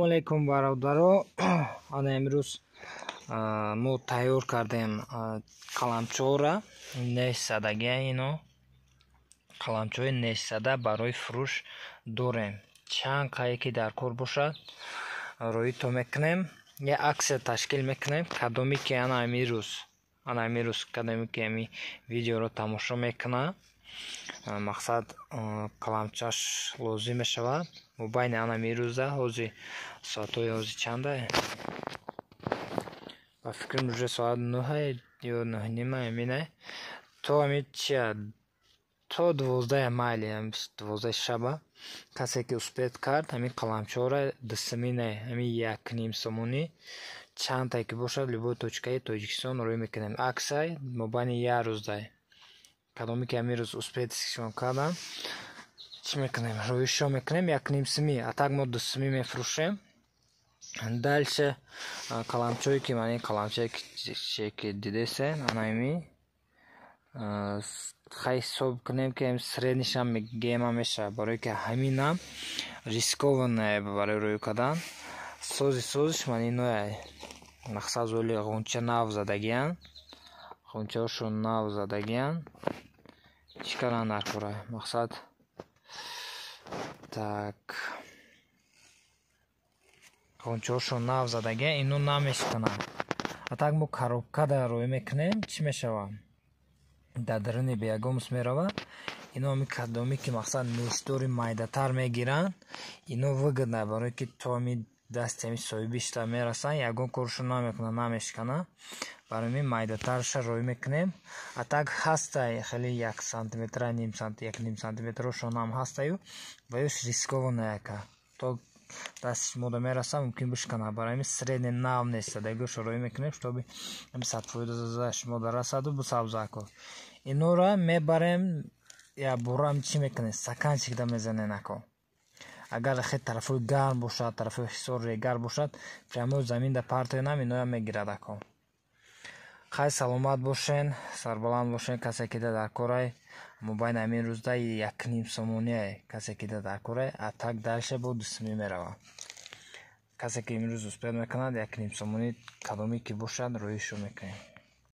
Салому алейкум бародаро. Ана имрӯз мо тайёр кардем қаламчора несадага. Ино қаламчои несада барои фурӯш дорем. Чанд қае ки дар кор бошад роито мекунем. Як аксия ташкил мекунем. Кадоме ки ана имрӯз кадоме ки ами видеоро тамошо мекуна, мақсад қаламчаш лозим мешавад. Байни ана мирӯза ҳозир соатҳои ҳозир чанда? Ба фикрам уже соат 9 ё 9:30 мина. То ами чия то 12 майли 12 шаба касе ки успет кард ами қаламчора дисмине ами 1.5 сомонӣ чанда ки бошад любой точкаи Тоҷикистон рӯй мекунем. Аксай мобайни як рӯздай. Кадоме ки ами рӯз успетшон кардам чӣ мекунем? Рӯишо мекунем 1.5 сими, а так мо 2 сими мефурӯшем. Дальше қаламчое ки мани қаламчое ки дидесен анами хай ҳисоб кунем ки среднишам гема меша, барое ки ҳаминам рискованное барои рӯй кардан. Созиш мани нояй мақсад золи ғунча нав задагиян. Ғунчаошо нав задагиян. Чӣ кардан дар кора? Мақсад так ғунчаошо нав задагиян, ино намешканад. А так мо коробкада рӯй мекунем, чӣ мешавад? Дар даруни биягомус меравад. Ино ами кадоме ки мақсад нешдори майдатар мегиранд, ино выгодна барое ки то ами дасти ами соҳибишта мерасан, ягон коршо намекунад, намешканад. Барои ин майдатарша рӯй мекунем. А так ҳастай хеле 1 сантиметр, 1.5 сантиметрошон ҳам ҳастаю ва ёш рискованная ка. То дасти мода мераса мумкин бишканад. Барои ин средне нав неста. Дагошо рӯй мекунем, чтобы ами 100% шумода расаду бисабзако. Инора мебарем я бурам чӣ мекунем? Стаканчикда мезанем нако. Агар хеле тарафои гарм бошад, тарафои ҳисор регар бошад, прямо заминда партоенам, иноям мегирад ако. Хай саломат бошен, сарбаланд бошен. Касе ки дар корай мобайни амин рӯзда 1.5 сомония касе ки дар корай, а так дальше бо 2 сими меравад. Касе ки имрӯз успет мекунад 1.5 сомонӣ кадоме ки бошад рӯишо мекунем.